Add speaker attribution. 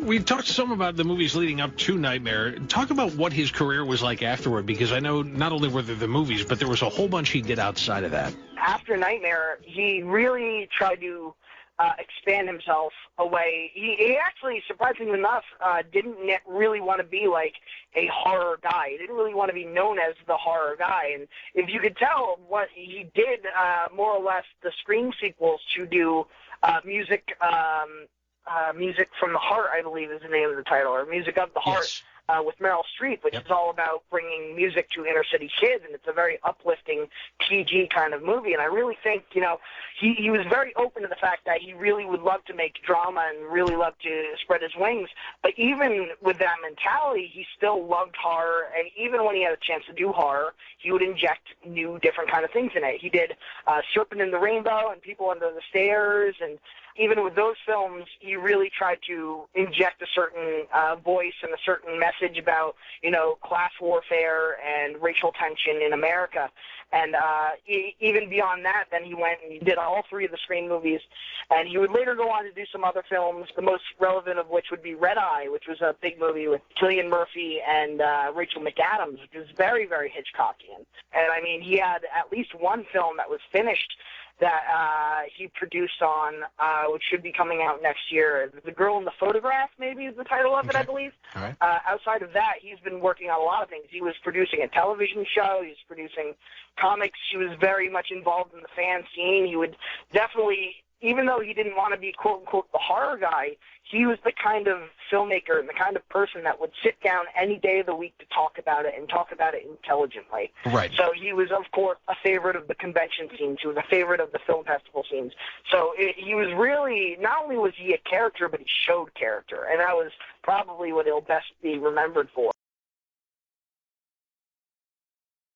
Speaker 1: We've talked some about the movies leading up to Nightmare. Talk about what his career was like afterward, because I know not only were there the movies, but there was a whole bunch he did outside of that.
Speaker 2: After Nightmare, he really tried to expand himself away. He actually, surprisingly enough, didn't really want to be like a horror guy. He didn't really want to be known as the horror guy. And if you could tell, what he did, more or less, the Scream sequels to do music from the Heart, I believe is the name of the title, or Music of the Heart.
Speaker 1: Yes.
Speaker 2: With Meryl Streep, which is all about bringing music to inner city kids, and it's a very uplifting PG kind of movie. And I really think, he was very open to the fact that he really would love to make drama and really love to spread his wings. But even with that mentality, he still loved horror, and even when he had a chance to do horror, he would inject new, different kind of things in it. He did Serpent in the Rainbow and People Under the Stairs, and even with those films, he really tried to inject a certain voice and a certain message about, class warfare and racial tension in America. And even beyond that, then he went and he did all three of the Scream movies. And he would later go on to do some other films, the most relevant of which would be Red Eye, which was a big movie with Cillian Murphy and Rachel McAdams, which was very, very Hitchcockian. And, I mean, he had at least one film that was finished that he produced on, which should be coming out next year. The Girl in the Photograph, maybe, is the title of it, I believe.
Speaker 1: All right.
Speaker 2: Outside of that, he's been working on a lot of things. He was producing a television show. He was producing comics. He was very much involved in the fan scene. He would definitely, even though he didn't want to be, quote-unquote, the horror guy, he was the kind of filmmaker and the kind of person that would sit down any day of the week to talk about it and talk about it intelligently.
Speaker 1: Right.
Speaker 2: So he was, of course, a favorite of the convention scenes. He was a favorite of the film festival scenes. So he was really, not only was he a character, but he showed character. And that was probably what he'll best be remembered for.